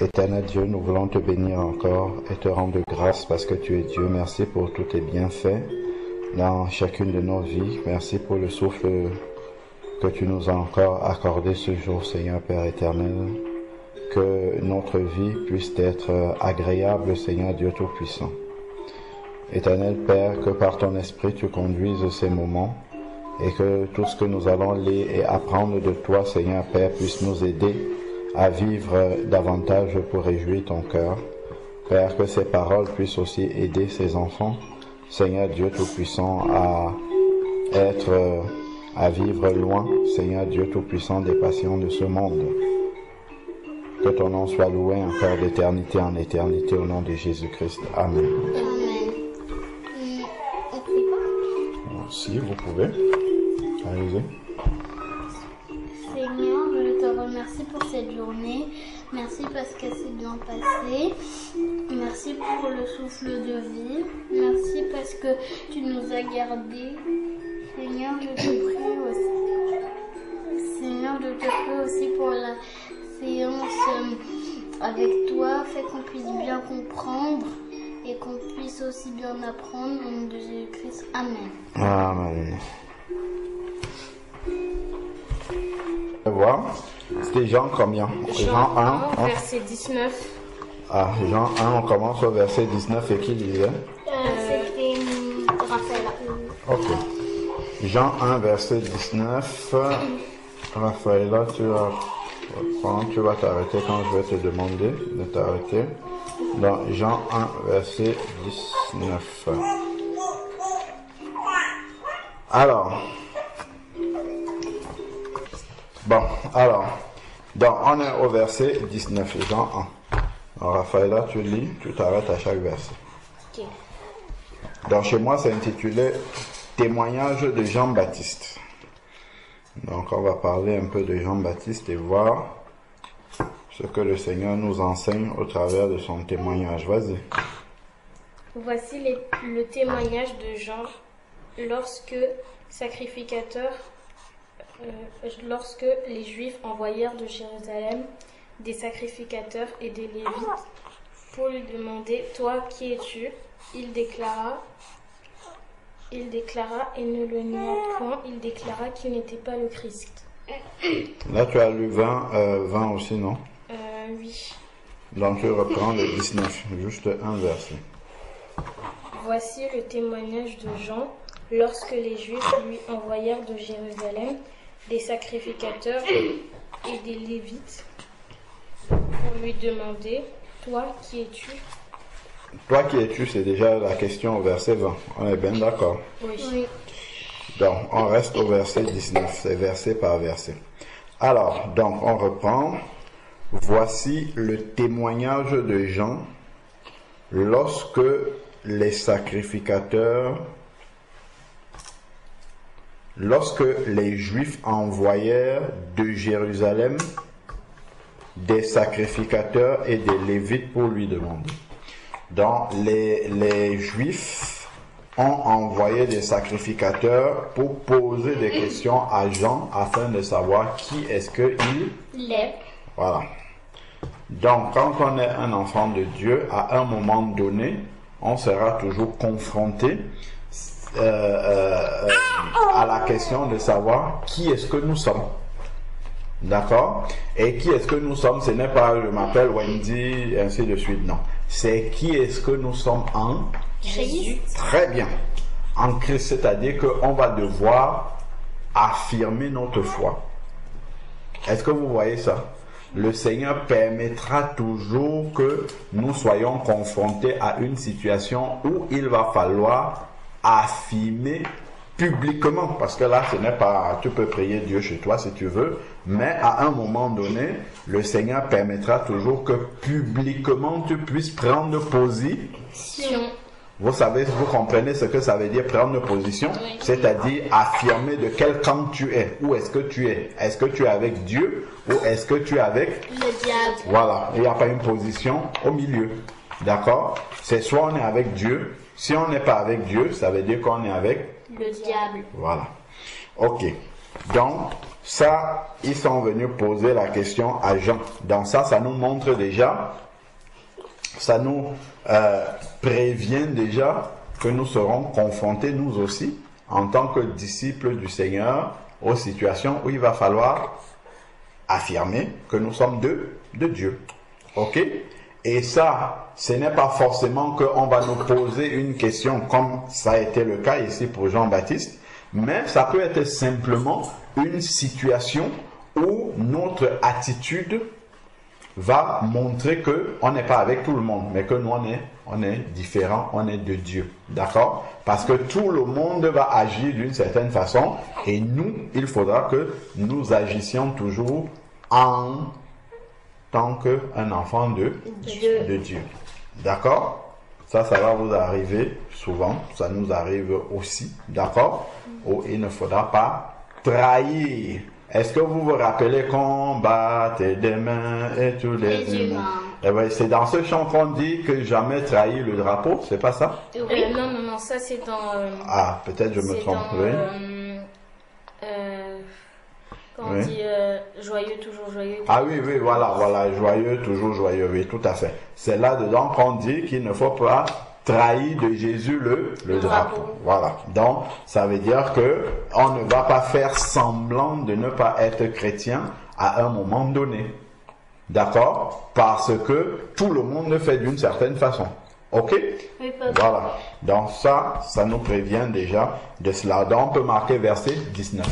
Éternel Dieu, nous voulons te bénir encore et te rendre grâce parce que tu es Dieu. Merci pour tous tes bienfaits dans chacune de nos vies. Merci pour le souffle que tu nous as encore accordé ce jour, Seigneur Père éternel. Que notre vie puisse être agréable, Seigneur Dieu Tout-Puissant. Éternel Père, que par ton esprit tu conduises ces moments et que tout ce que nous allons lire et apprendre de toi, Seigneur Père, puisse nous aider à vivre davantage pour réjouir ton cœur. Père, que ces paroles puissent aussi aider ces enfants, Seigneur Dieu Tout-Puissant, à vivre loin, Seigneur Dieu Tout-Puissant, des passions de ce monde. Que ton nom soit loué encore d'éternité en éternité au nom de Jésus-Christ. Amen. Amen. On prie pas? Si, vous pouvez. Allez-y. Seigneur, je te remercie pour cette journée. Merci parce qu'elle s'est bien passée. Merci pour le souffle de vie. Merci parce que tu nous as gardés. Seigneur, je te prie aussi. Seigneur, je te prie aussi pour la séance avec toi. Fais qu'on puisse bien comprendre et qu'on puisse aussi bien apprendre au nom de Jésus-Christ. Amen. Amen. Voir. C'était Jean combien? Jean 1, verset 19. Ah, Jean 1, on commence au verset 19 et qui lisait? C'était Raphaël. Ok. Jean 1, verset 19. Raphaël, tu vas reprendre, tu vas t'arrêter quand je vais te demander de t'arrêter. Dans Jean 1, verset 19. Alors, donc on est au verset 19, Jean 1. Alors, Raphaël, tu lis, tu t'arrêtes à chaque verset. Ok. Donc chez moi, c'est intitulé Témoignage de Jean-Baptiste. Donc on va parler un peu de Jean-Baptiste et voir ce que le Seigneur nous enseigne au travers de son témoignage. Vas-y. Voici le témoignage de Jean lorsque les Juifs envoyèrent de Jérusalem des sacrificateurs et des Lévites pour lui demander « Toi, qui es-tu » Il déclara et ne le nia point, il déclara qu'il n'était pas le Christ. Là, tu as lu 20 aussi, non? Oui. Donc tu reprends le 19, juste un verset. Voici le témoignage de Jean lorsque les Juifs lui envoyèrent de Jérusalem des sacrificateurs et des Lévites pour lui demander « Toi, qui es-tu » Toi qui es-tu, c'est déjà la question au verset 20. On est bien d'accord? Oui. Donc, on reste au verset 19, c'est verset par verset. Alors, donc, on reprend. Voici le témoignage de Jean lorsque les Juifs envoyèrent de Jérusalem des sacrificateurs et des Lévites pour lui demander. Donc, les Juifs ont envoyé des sacrificateurs pour poser des questions à Jean afin de savoir qui est-ce qu'il est. Voilà. Donc, quand on est un enfant de Dieu, à un moment donné, on sera toujours confronté à la question de savoir qui est-ce que nous sommes. D'accord? Et qui est-ce que nous sommes? Ce n'est pas je m'appelle Wendy, et ainsi de suite, non. C'est qui est-ce que nous sommes en Jésus. Très bien. En Christ, c'est-à-dire qu'on va devoir affirmer notre foi. Est-ce que vous voyez ça? Le Seigneur permettra toujours que nous soyons confrontés à une situation où il va falloir affirmer publiquement, parce que là, ce n'est pas, tu peux prier Dieu chez toi si tu veux, mais à un moment donné, le Seigneur permettra toujours que publiquement tu puisses prendre position. Vous savez, vous comprenez ce que ça veut dire prendre position, oui. C'est-à-dire affirmer de quel camp tu es, où est-ce que tu es. Est-ce que tu es avec Dieu ou est-ce que tu es avec le diable? Voilà, il n'y a pas une position au milieu. D'accord? C'est soit on est avec Dieu, si on n'est pas avec Dieu, ça veut dire qu'on est avec le diable. Voilà. Ok. Donc, Ça, ils sont venus poser la question à Jean. Donc ça nous montre déjà, ça nous prévient déjà que nous serons confrontés, nous aussi, en tant que disciples du Seigneur, aux situations où il va falloir affirmer que nous sommes de Dieu. Ok? Et ça, ce n'est pas forcément qu'on va nous poser une question comme ça a été le cas ici pour Jean-Baptiste, mais ça peut être simplement une situation où notre attitude va montrer qu'on n'est pas avec tout le monde, mais que nous on est différent, on est de Dieu. D'accord? Parce que tout le monde va agir d'une certaine façon et nous, il faudra que nous agissions toujours en tant qu'un enfant de Dieu. D'accord? Ça va vous arriver souvent, ça nous arrive aussi. D'accord? Où il ne faudra pas trahir. Est-ce que vous vous rappelez qu'on batte des mains et tous les humains? Eh bien, c'est dans ce chant qu'on dit que jamais trahir le drapeau, c'est pas ça? Non, ça c'est dans... ah, peut-être je me trompe. Quand on dit joyeux, toujours joyeux. Ah oui, voilà, joyeux, toujours joyeux, oui, tout à fait. C'est là-dedans qu'on dit qu'il ne faut pas trahir de Jésus le drapeau. Voilà. Donc, ça veut dire que on ne va pas faire semblant de ne pas être chrétien à un moment donné. D'accord? Parce que tout le monde le fait d'une certaine façon. Ok? Oui, voilà. Donc ça nous prévient déjà de cela. Donc, on peut marquer verset 19.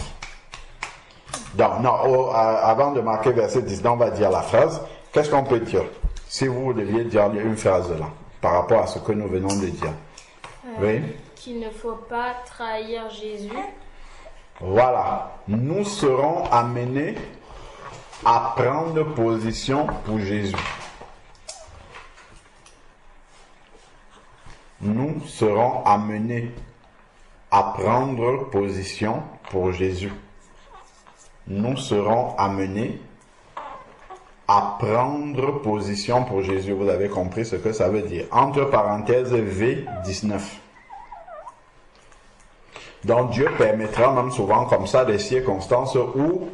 Donc, non, avant de marquer verset 19, on va dire la phrase. Qu'est-ce qu'on peut dire? Si vous deviez dire une phrase là, par rapport à ce que nous venons de dire. Oui? Qu'il ne faut pas trahir Jésus. Voilà. Nous serons amenés à prendre position pour Jésus. Nous serons amenés à prendre position pour Jésus. Nous serons amenés à prendre position pour Jésus. Vous avez compris ce que ça veut dire. Entre parenthèses, V19. Donc Dieu permettra même souvent comme ça des circonstances où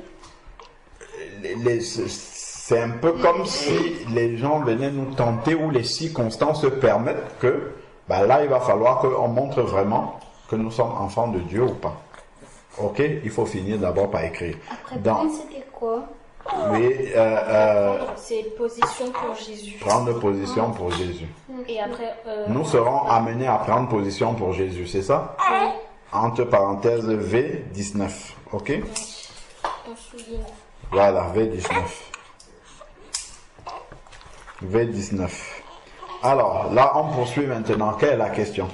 c'est un peu comme si les gens venaient nous tenter, où les circonstances permettent que là il va falloir qu'on montre vraiment que nous sommes enfants de Dieu ou pas. Ok? Il faut finir d'abord par écrire. Après, c'était quoi? Oui, c'est position pour Jésus. Prendre position pour Jésus. Et après, nous serons amenés à prendre position pour Jésus, c'est ça? Oui. Entre parenthèses V19. Ok? On souligne. Voilà, V19. V19. Alors, là, on poursuit maintenant. Quelle est la question?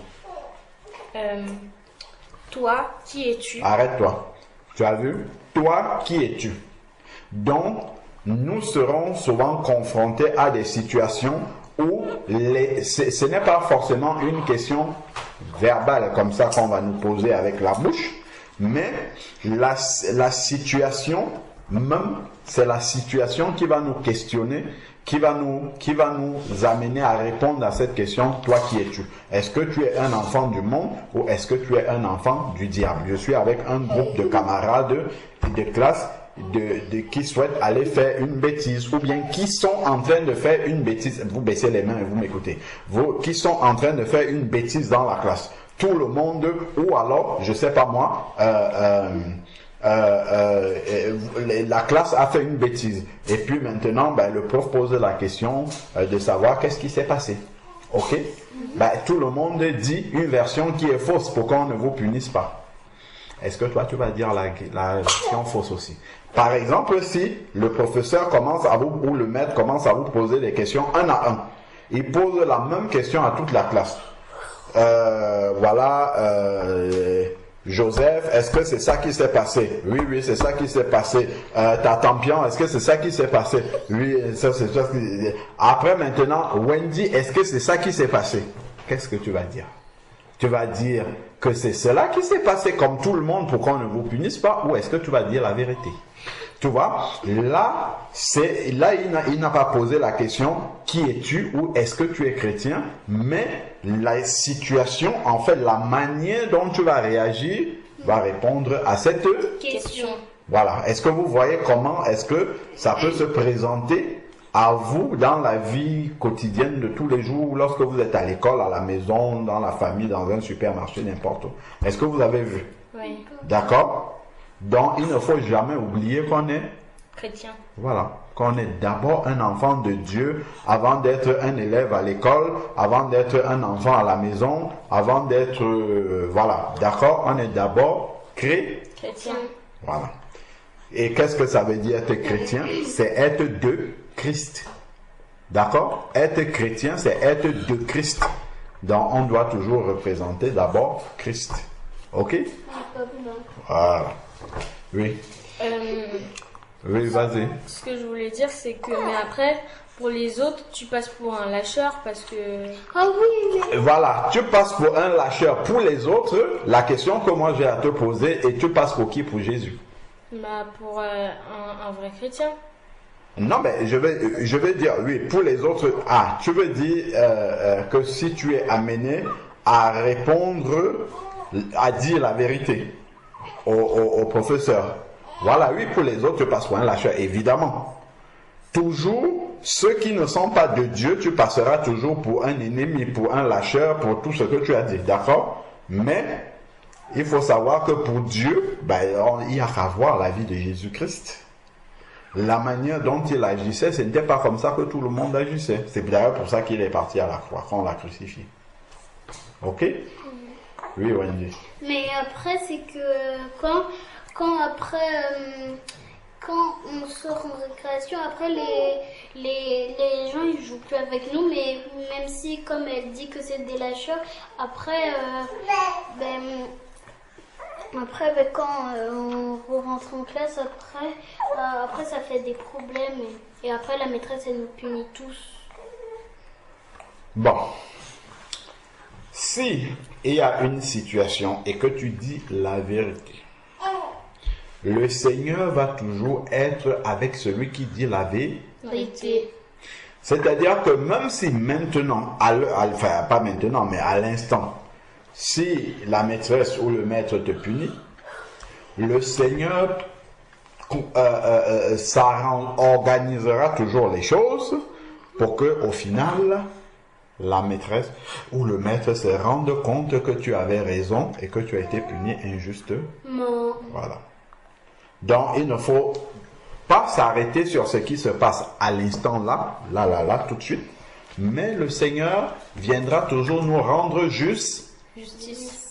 Toi, qui es-tu? Arrête-toi. Tu as vu? Toi, qui es-tu? Donc, nous serons souvent confrontés à des situations où ce n'est pas forcément une question verbale comme ça qu'on va nous poser avec la bouche, mais la situation même, c'est la situation qui va nous questionner, qui va nous amener à répondre à cette question. Toi, qui es-tu? Est-ce que tu es un enfant du monde ou est-ce que tu es un enfant du diable? Je suis avec un groupe de camarades de classe qui souhaitent aller faire une bêtise ou bien qui sont en train de faire une bêtise. Vous baissez les mains et vous m'écoutez. Qui sont en train de faire une bêtise dans la classe. Tout le monde, ou alors, je sais pas moi, la classe a fait une bêtise. Et puis maintenant, le prof pose la question de savoir qu'est-ce qui s'est passé. Ok? Tout le monde dit une version qui est fausse pour qu'on ne vous punisse pas. Est-ce que toi, tu vas dire la version fausse aussi? Par exemple, si le professeur ou le maître commence à vous poser des questions un à un, il pose la même question à toute la classe. Joseph, est-ce que c'est ça qui s'est passé? Oui, c'est ça qui s'est passé. Tatampion, est-ce que c'est ça qui s'est passé? Oui, ça c'est ça. Après maintenant, Wendy, est-ce que c'est ça qui s'est passé? Qu'est-ce que tu vas dire? Tu vas dire que c'est cela qui s'est passé comme tout le monde pour qu'on ne vous punisse pas, ou est-ce que tu vas dire la vérité? Tu vois, là, il n'a pas posé la question qui es-tu ou est-ce que tu es chrétien, mais la situation, en fait, la manière dont tu vas réagir va répondre à cette question. Voilà. Est-ce que vous voyez comment est-ce que ça peut se présenter à vous dans la vie quotidienne de tous les jours, lorsque vous êtes à l'école, à la maison, dans la famille, dans un supermarché, n'importe où? Est-ce que vous avez vu? Oui. D'accord? Donc, il ne faut jamais oublier qu'on est Chrétien. voilà, qu'on est d'abord un enfant de Dieu avant d'être un élève à l'école, avant d'être un enfant à la maison, avant d'être... voilà, d'accord? On est d'abord Chrétien. Voilà. Et qu'est-ce que ça veut dire être chrétien? C'est être de Christ. D'accord? Être chrétien, c'est être de Christ. Donc, on doit toujours représenter d'abord Christ. Ok? Voilà. Oui. Oui, vas-y. Ce que je voulais dire, c'est que, mais après, pour les autres, tu passes pour un lâcheur parce que... Ah oui, mais... Voilà, tu passes pour un lâcheur. Pour les autres, la question que moi j'ai à te poser, et tu passes pour qui? Pour Jésus. Bah, pour un vrai chrétien. Non, mais je vais dire, oui, pour les autres, tu veux dire que si tu es amené à répondre, à dire la vérité au professeur, voilà, oui, pour les autres, tu passes pour un lâcheur, évidemment. Toujours, ceux qui ne sont pas de Dieu, tu passeras toujours pour un ennemi, pour un lâcheur, pour tout ce que tu as dit, d'accord? Mais, il faut savoir que pour Dieu, il n'y a qu'à voir la vie de Jésus-Christ. La manière dont il agissait, ce n'était pas comme ça que tout le monde agissait. C'est d'ailleurs pour ça qu'il est parti à la croix, quand on l'a crucifié. Ok? Oui, Wendy. Mais après, c'est que quand on sort en récréation, après les gens ils jouent plus avec nous, mais même si, comme elle dit que c'est des lâcheurs, après, quand on rentre en classe, après ça fait des problèmes et après la maîtresse elle nous punit tous. Bon. Si il y a une situation et que tu dis la vérité, le Seigneur va toujours être avec celui qui dit la Vérité. C'est-à-dire que même si maintenant, enfin pas maintenant, mais à l'instant, si la maîtresse ou le maître te punit, le Seigneur organisera toujours les choses pour que au final, la maîtresse ou le maître se rende compte que tu avais raison et que tu as été puni injustement. Voilà. Donc, il ne faut pas s'arrêter sur ce qui se passe à l'instant là, tout de suite. Mais le Seigneur viendra toujours nous rendre justice.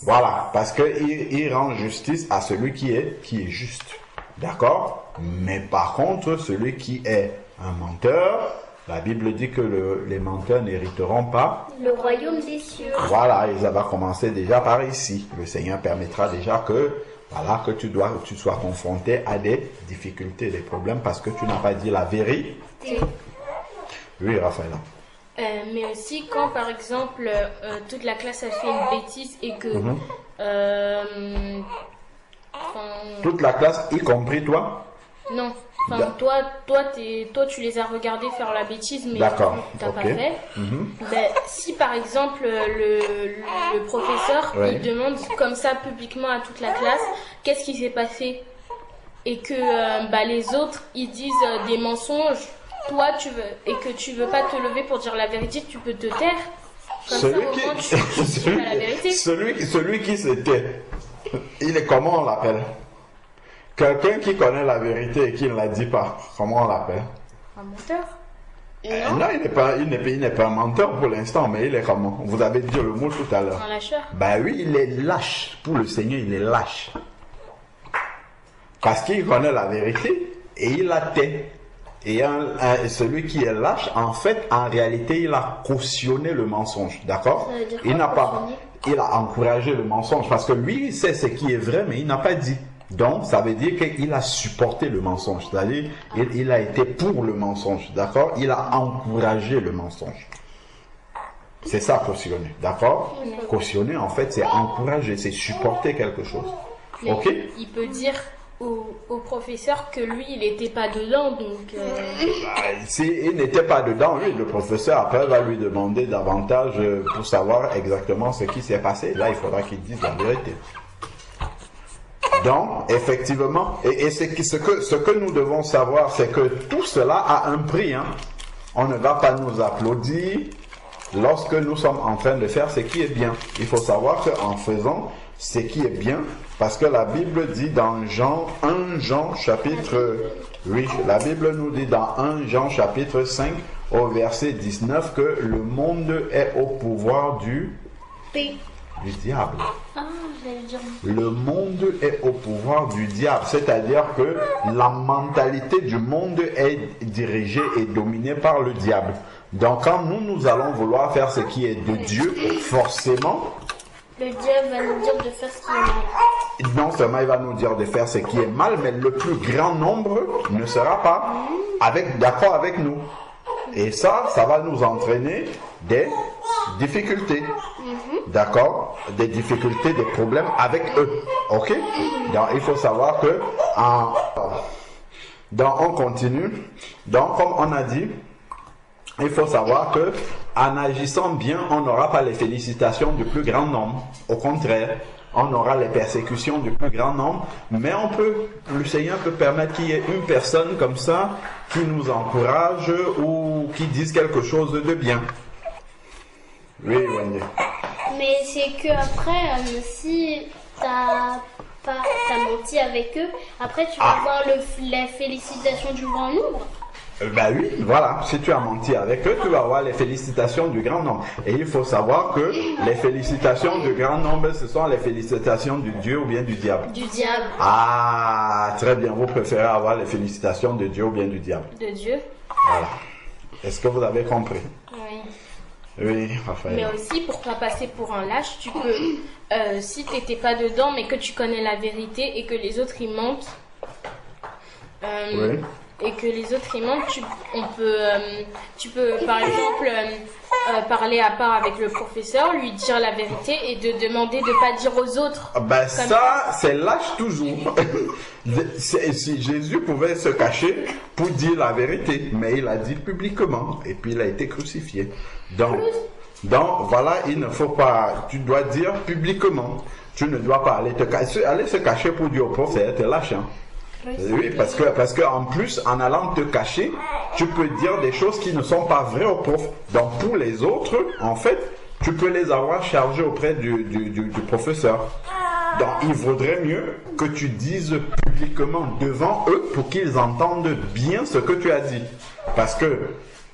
Voilà, parce qu'il rend justice à celui qui est juste. D'accord? Mais par contre, celui qui est un menteur, la Bible dit que les menteurs n'hériteront pas le royaume des cieux. Voilà, et ça va commencer déjà par ici. Le Seigneur permettra déjà que tu sois confronté à des difficultés, des problèmes, parce que tu n'as pas dit la vérité. Oui, Raphaël. Mais aussi quand par exemple toute la classe a fait une bêtise et que toute la classe, y compris toi? Non, enfin toi tu les as regardés faire la bêtise mais tu n'as pas fait. Ben, si par exemple le professeur il demande comme ça publiquement à toute la classe qu'est-ce qui s'est passé et que les autres ils disent des mensonges, toi tu veux et que tu veux pas te lever pour dire la vérité, tu peux te taire. Comme ça, au moins, tu dis pas la vérité. Celui qui se tait, il est comment on l'appelle? Quelqu'un qui connaît la vérité et qui ne la dit pas, comment on l'appelle? Un menteur. Non, il n'est pas un menteur pour l'instant, mais il est comment? Vous avez dit le mot tout à l'heure. Un lâcheur. Oui, il est lâche. Pour le Seigneur, il est lâche. Parce qu'il connaît la vérité et il la tait. Et celui qui est lâche, en fait, en réalité, il a cautionné le mensonge. D'accord? Il a encouragé le mensonge parce que lui, il sait ce qui est vrai, mais il n'a pas dit. Donc, ça veut dire qu'il a supporté le mensonge. C'est-à-dire, il a été pour le mensonge. D'accord? Il a encouragé le mensonge. C'est ça, cautionner. D'accord? Cautionner, en fait, c'est encourager, c'est supporter quelque chose. Mais ok? Il peut dire au professeur que lui, il n'était pas dedans, donc... S'il n'était pas dedans, lui, le professeur, après, va lui demander davantage pour savoir exactement ce qui s'est passé. Là, il faudra qu'il dise la vérité. Donc, effectivement, et ce que nous devons savoir, c'est que tout cela a un prix. Hein. On ne va pas nous applaudir lorsque nous sommes en train de faire ce qui est bien. Il faut savoir qu'en faisant ce qui est bien, parce que la Bible dit dans 1 Jean chapitre 8, la Bible nous dit dans 1 Jean chapitre 5 au verset 19 que le monde est au pouvoir du diable. Ah, j'allais dire. Le monde est au pouvoir du diable, c'est-à-dire que la mentalité du monde est dirigée et dominée par le diable. Donc quand nous allons vouloir faire ce qui est de Dieu, forcément, le diable va nous dire de faire ce qui est mal. Non seulement il va nous dire de faire ce qui est mal, mais le plus grand nombre ne sera pas d'accord avec nous. Et ça va nous entraîner des difficultés. D'accord? Des difficultés, des problèmes avec eux. Ok? Donc il faut savoir que on continue. Donc comme on a dit, il faut savoir que en agissant bien, on n'aura pas les félicitations du plus grand nombre. Au contraire, on aura les persécutions du plus grand nombre. Mais le Seigneur peut permettre qu'il y ait une personne comme ça qui nous encourage ou qui dise quelque chose de bien. Oui, Wendy. Mais c'est que après, si t'as menti avec eux, après tu vas avoir la félicitation du grand nombre. Ben oui, voilà, si tu as menti avec eux, tu vas avoir les félicitations du grand nombre. Et il faut savoir que les félicitations du grand nombre, ce sont les félicitations du Dieu ou bien du diable. Du diable. Ah, très bien, vous préférez avoir les félicitations de Dieu ou bien du diable. De Dieu. Voilà. Est-ce que vous avez compris? Oui. Oui, Raphaël. Mais aussi, pour pas passer pour un lâche, tu peux, si t'étais pas dedans, mais que tu connais la vérité et que les autres ils mentent, Oui. et que les autres ils mentent, tu peux par exemple parler à part avec le professeur, lui dire la vérité et de demander de pas dire aux autres. Ben ça, c'est lâche toujours. Si Jésus pouvait se cacher pour dire la vérité, mais il a dit publiquement et puis il a été crucifié. Donc voilà, il ne faut pas, tu dois dire publiquement. Tu ne dois pas aller se cacher pour dire au prof, c'est être lâche. Hein. Oui, parce que en plus, en allant te cacher, tu peux dire des choses qui ne sont pas vraies au prof. Donc pour les autres, en fait, tu peux les avoir chargés auprès du professeur. Donc il vaudrait mieux que tu dises publiquement devant eux pour qu'ils entendent bien ce que tu as dit. Parce que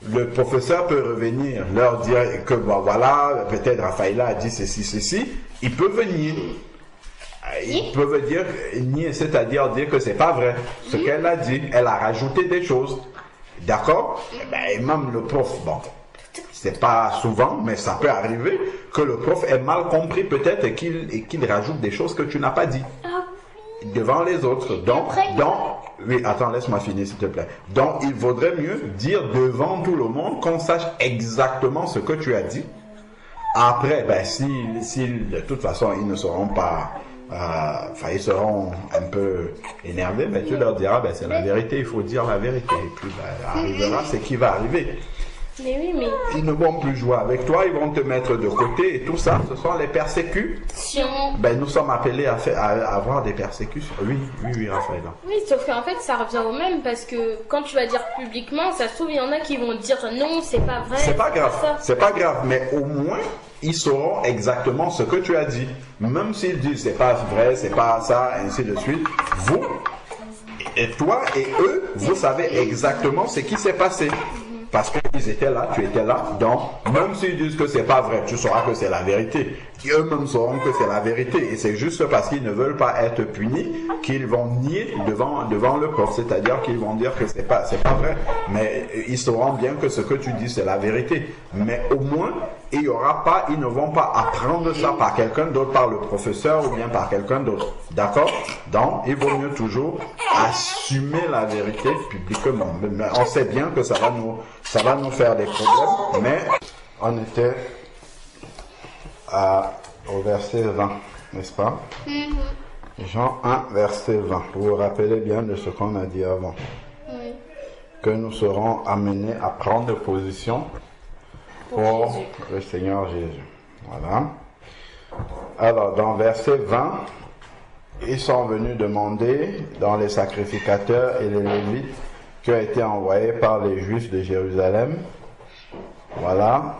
le professeur peut revenir, leur dire que voilà, peut-être Raphaëla a dit ceci, il peut venir. Ils peuvent dire nier, c'est-à-dire dire que c'est pas vrai. Ce qu'elle a dit, elle a rajouté des choses. D'accord? Et même le prof, bon, c'est pas souvent, mais ça peut arriver que le prof ait mal compris peut-être et qu'il rajoute des choses que tu n'as pas dit devant les autres. Donc, oui, attends, laisse-moi finir s'il te plaît. Donc, il vaudrait mieux dire devant tout le monde qu'on sache exactement ce que tu as dit. Après, si de toute façon ils ne seront pas ils seront un peu énervés, mais tu leur diras, c'est la vérité, il faut dire la vérité. Et puis, arrivera ce qui va arriver. Mais oui, mais... Ils ne vont plus jouer avec toi, ils vont te mettre de côté et tout ça, ce sont les persécutions. Nous sommes appelés à avoir des persécutions. Oui, Raphaël. Oui, sauf qu'en fait, ça revient au même parce que quand tu vas dire publiquement, ça se trouve, il y en a qui vont dire non, c'est pas vrai. C'est pas grave, mais au moins, ils sauront exactement ce que tu as dit. Même s'ils disent c'est pas vrai, c'est pas ça, ainsi de suite, vous, et toi et eux, vous savez exactement ce qui s'est passé. Parce qu'ils étaient là, tu étais là, donc même s'ils disent que c'est pas vrai, tu sauras que c'est la vérité. Eux-mêmes sauront que c'est la vérité. Et c'est juste parce qu'ils ne veulent pas être punis qu'ils vont nier devant le prof. C'est-à-dire qu'ils vont dire que c'est pas vrai. Mais ils sauront bien que ce que tu dis c'est la vérité. Mais au moins, ils ne vont pas apprendre ça par quelqu'un d'autre, par le professeur ou bien par quelqu'un d'autre. D'accord? Donc, il vaut mieux toujours assumer la vérité publiquement. Mais on sait bien que ça va nous faire des problèmes, mais on était au verset 20, n'est-ce pas? Jean 1, verset 20. Vous vous rappelez bien de ce qu'on a dit avant. Oui. Que nous serons amenés à prendre position pour le Seigneur Jésus. Voilà. Alors, dans verset 20, ils sont venus demander dans les sacrificateurs et les Lévites qui ont été envoyés par les Juifs de Jérusalem. Voilà.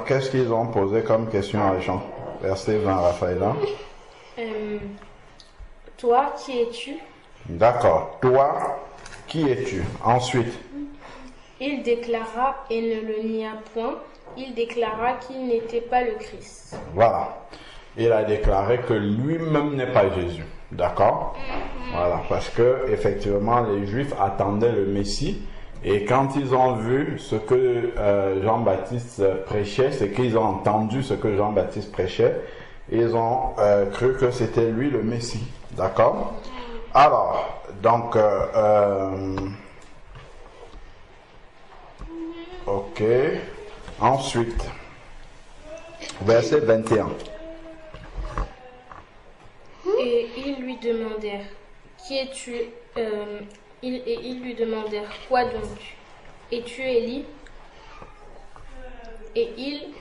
Qu'est-ce qu'ils ont posé comme question à Jean? Verset 20, Raphaël. Toi, qui es-tu? D'accord. Toi, qui es-tu? Ensuite. Il déclara, et ne le nia point, il déclara qu'il n'était pas le Christ. Voilà. Il a déclaré que lui-même n'est pas Jésus. D'accord? Voilà. Parce que, effectivement, les Juifs attendaient le Messie. Et quand ils ont vu ce que Jean-Baptiste prêchait, c'est qu'ils ont entendu ce que Jean-Baptiste prêchait, ils ont cru que c'était lui le Messie. D'accord? Alors, donc, ok. Ensuite, verset 21. Et ils lui demandèrent, qui es-tu? Ils lui demandèrent, quoi donc? Es-tu Élie? Et il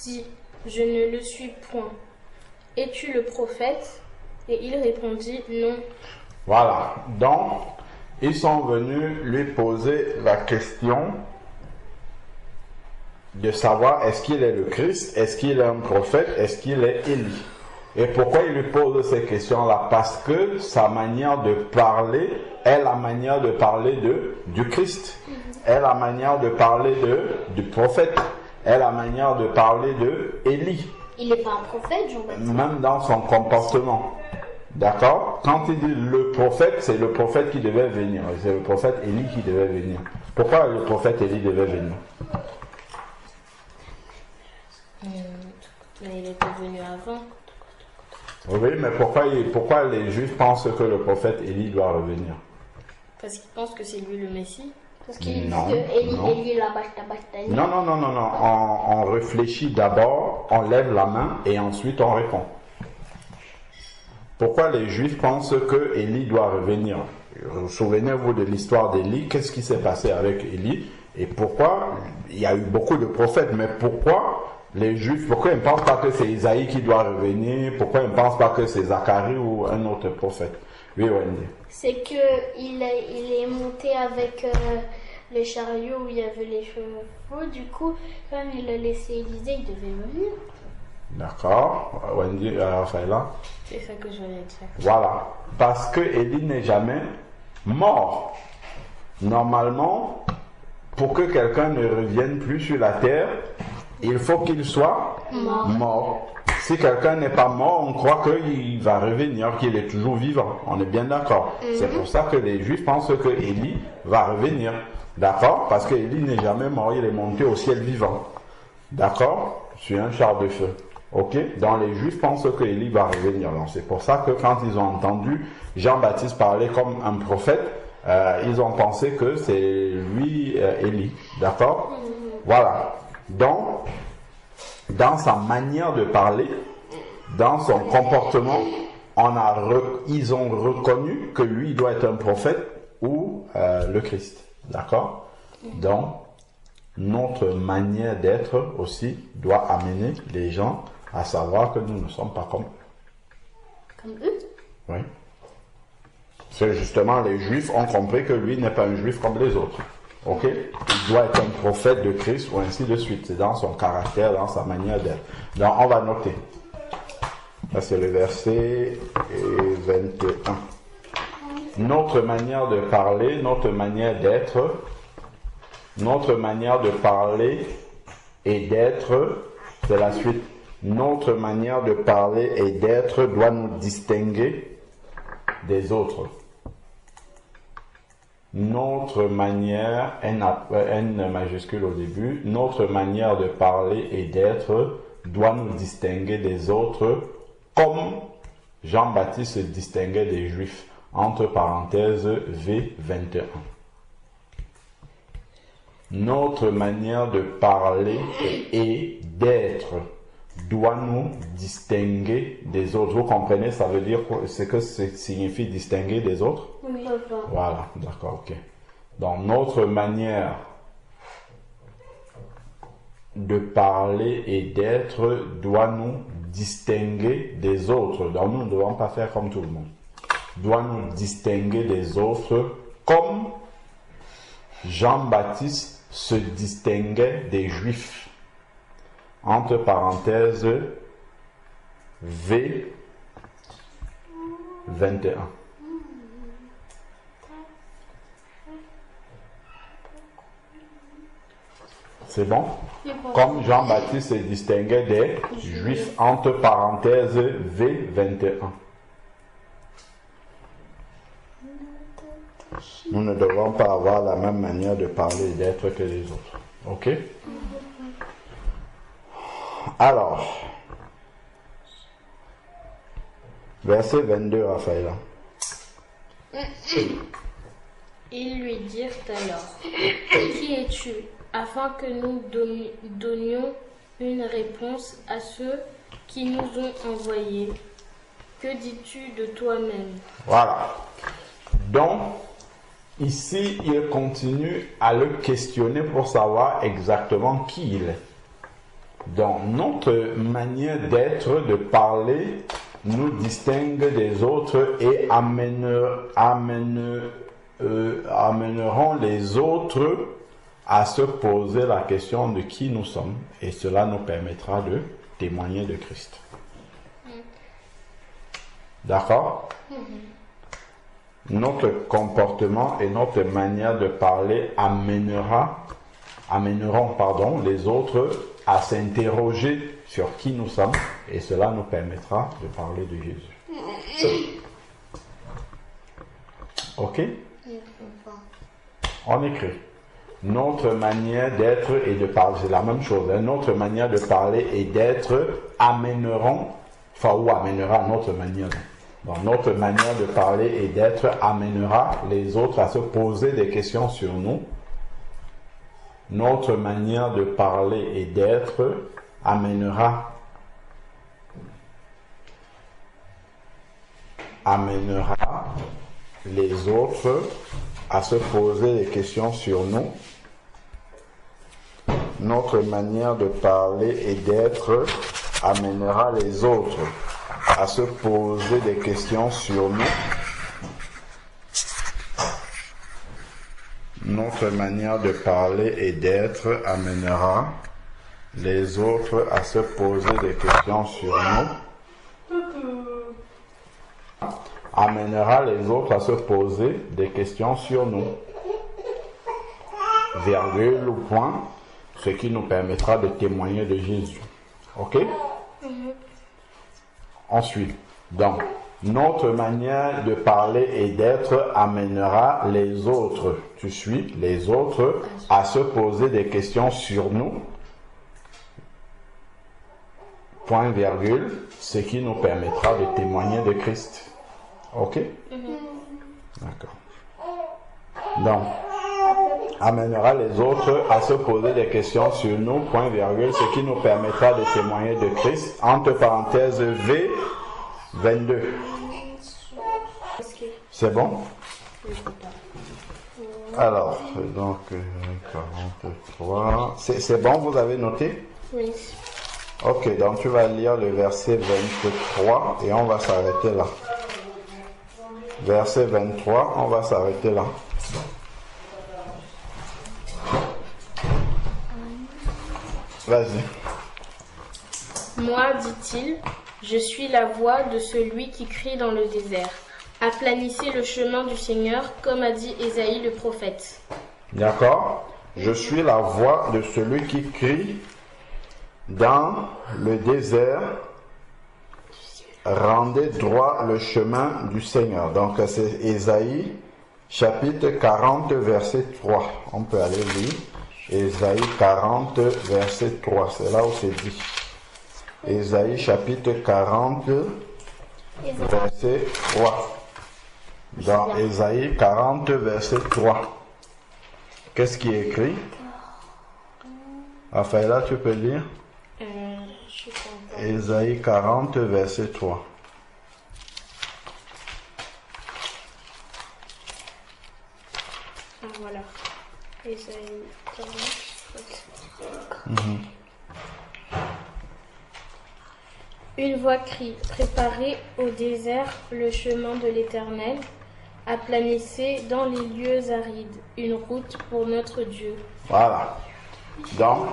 dit, je ne le suis point. Es-tu le prophète? Et il répondit, non. Voilà. Donc, ils sont venus lui poser la question de savoir est-ce qu'il est le Christ, est-ce qu'il est un prophète, est-ce qu'il est Élie. Et pourquoi il lui pose ces questions-là? Parce que sa manière de parler est la manière de parler du Christ, est la manière de parler du prophète, est la manière de parler de Élie. Il n'est pas un prophète, Jean-Baptiste. Même dans son comportement. D'accord? Quand il dit le prophète, c'est le prophète qui devait venir. C'est le prophète Élie qui devait venir. Pourquoi le prophète Élie devait venir? Mais il était venu avant. Oui, mais pourquoi les Juifs pensent que le prophète Élie doit revenir? Parce qu'ils pensent que c'est lui le Messie. Parce qu'il dit Non, que non. Élie l'a bataillé. Non. On réfléchit d'abord, on lève la main et ensuite on répond. Pourquoi les Juifs pensent que Élie doit revenir? Souvenez-vous de l'histoire d'Élie. Qu'est-ce qui s'est passé avec Élie? Et pourquoi? Il y a eu beaucoup de prophètes, mais pourquoi les Juifs, pourquoi ils ne pensent pas que c'est Isaïe qui doit revenir? Pourquoi ils ne pensent pas que c'est Zacharie ou un autre prophète? Oui, Wendy. C'est qu'il est monté avec le chariot où il y avait les chevaux. Du coup, comme il a laissé Élisée, il devait venir. D'accord. Wendy, Raphaëla. C'est ça que je voulais dire. Voilà. Parce que Élie n'est jamais mort. Normalement, pour que quelqu'un ne revienne plus sur la terre, il faut qu'il soit mort. Si quelqu'un n'est pas mort, on croit qu'il va revenir, qu'il est toujours vivant. On est bien d'accord. C'est pour ça que les Juifs pensent que Élie va revenir. D'accord? Parce que Élie n'est jamais mort, il est monté au ciel vivant. D'accord? Sur un char de feu. Ok? Donc les Juifs pensent que Élie va revenir. Donc c'est pour ça que quand ils ont entendu Jean-Baptiste parler comme un prophète, ils ont pensé que c'est lui Élie. D'accord? Voilà. Donc, dans sa manière de parler, dans son comportement, ils ont reconnu que lui doit être un prophète ou le Christ. D'accord? Donc, notre manière d'être aussi doit amener les gens à savoir que nous ne sommes pas comme eux. Oui. C'est justement les Juifs ont compris que lui n'est pas un Juif comme les autres. Ok? Il doit être un prophète de Christ ou ainsi de suite. C'est dans son caractère, dans sa manière d'être. Donc on va noter. Là c'est le verset 21. Notre manière de parler, notre manière d'être, notre manière de parler et d'être, c'est la suite. Notre manière de parler et d'être doit nous distinguer des autres. Notre manière, N majuscule au début, notre manière de parler et d'être doit nous distinguer des autres comme Jean-Baptiste se distinguait des Juifs. Entre parenthèses V21. Notre manière de parler et d'être doit nous distinguer des autres. Vous comprenez, ça veut dire ce que ça signifie distinguer des autres? Oui. Voilà, d'accord, ok. Donc notre manière de parler et d'être doit nous distinguer des autres. Donc nous ne devons pas faire comme tout le monde. Doit nous distinguer des autres comme Jean-Baptiste se distinguait des Juifs. Entre parenthèses, V 21. C'est bon? Comme Jean-Baptiste se distinguait des Juifs, entre parenthèses, V 21. Nous ne devons pas avoir la même manière de parler et d'être que les autres. Ok? Alors, verset 22, Raphaël. Ils lui dirent alors, qui es-tu? Afin que nous donnions une réponse à ceux qui nous ont envoyés. Que dis-tu de toi-même? Voilà. Donc, ici, il continue à le questionner pour savoir exactement qui il est. Donc, notre manière d'être, de parler, nous distingue des autres et amèneront les autres à se poser la question de qui nous sommes. Et cela nous permettra de témoigner de Christ. D'accord? Notre comportement et notre manière de parler amèneront les autres à s'interroger sur qui nous sommes et cela nous permettra de parler de Jésus. Ok? On écrit. Notre manière d'être et de parler, c'est la même chose. Hein? Notre manière de parler et d'être amènera notre manière. Donc, notre manière de parler et d'être amènera les autres à se poser des questions sur nous. Notre manière de parler et d'être amènera les autres à se poser des questions sur nous. Notre manière de parler et d'être amènera les autres à se poser des questions sur nous. Notre manière de parler et d'être amènera les autres à se poser des questions sur nous. Amènera les autres à se poser des questions sur nous. Virgule ou point, ce qui nous permettra de témoigner de Jésus. Ok? Ensuite, donc, notre manière de parler et d'être amènera les autres, tu suis, les autres à se poser des questions sur nous. Point virgule, ce qui nous permettra de témoigner de Christ. Ok? D'accord. Donc, amènera les autres à se poser des questions sur nous, point virgule, ce qui nous permettra de témoigner de Christ, entre parenthèses V 22. C'est bon? Alors, donc, 43. C'est bon, vous avez noté? Oui. Ok, donc tu vas lire le verset 23 et on va s'arrêter là. Verset 23, on va s'arrêter là. Vas-y. Moi, dit-il, je suis la voix de celui qui crie dans le désert. Aplanissez le chemin du Seigneur, comme a dit Ésaïe le prophète. D'accord? Je suis la voix de celui qui crie dans le désert. Rendez droit le chemin du Seigneur. Donc c'est Ésaïe chapitre 40 verset 3. On peut aller lire. Ésaïe 40 verset 3. C'est là où c'est dit. Ésaïe chapitre 40 verset 3. Dans Ésaïe 40 verset 3. Qu'est-ce qui est écrit? Raphaël, tu peux lire? Ésaïe 40 verset 3. Ah, voilà. Ésaïe 40 verset 3. Une voix crie, préparez au désert le chemin de l'Éternel, aplanissez dans les lieux arides une route pour notre Dieu. Voilà. Donc,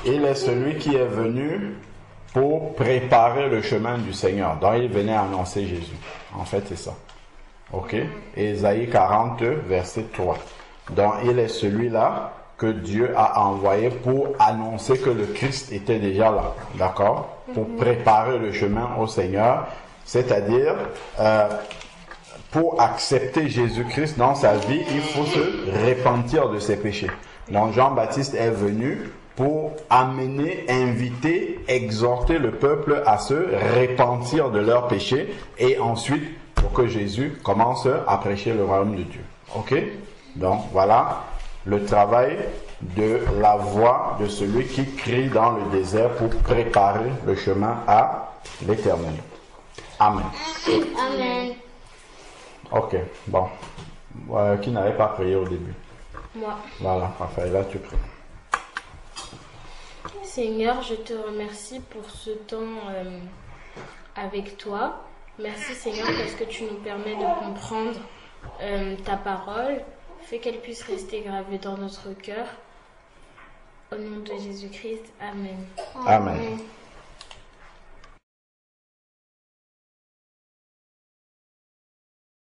il est celui qui est venu pour préparer le chemin du Seigneur. Donc, il venait annoncer Jésus. En fait, c'est ça. Ok? Ésaïe 40, verset 3. Donc, il est celui-là que Dieu a envoyé pour annoncer que le Christ était déjà là. D'accord? Pour préparer le chemin au Seigneur. C'est-à-dire, pour accepter Jésus-Christ dans sa vie, il faut se repentir de ses péchés. Donc Jean-Baptiste est venu pour amener, inviter, exhorter le peuple à se repentir de leurs péchés et ensuite pour que Jésus commence à prêcher le royaume de Dieu. Ok? Donc voilà le travail de la voix de celui qui crie dans le désert pour préparer le chemin à l'Éternel. Amen. Amen. Ok, bon. Qui n'avait pas prié au début? Moi. Voilà, Raphaël, là tu pries. Seigneur, je te remercie pour ce temps avec toi. Merci Seigneur parce que tu nous permets de comprendre ta parole. Fais qu'elle puisse rester gravée dans notre cœur. Au nom de Jésus-Christ, Amen. Amen.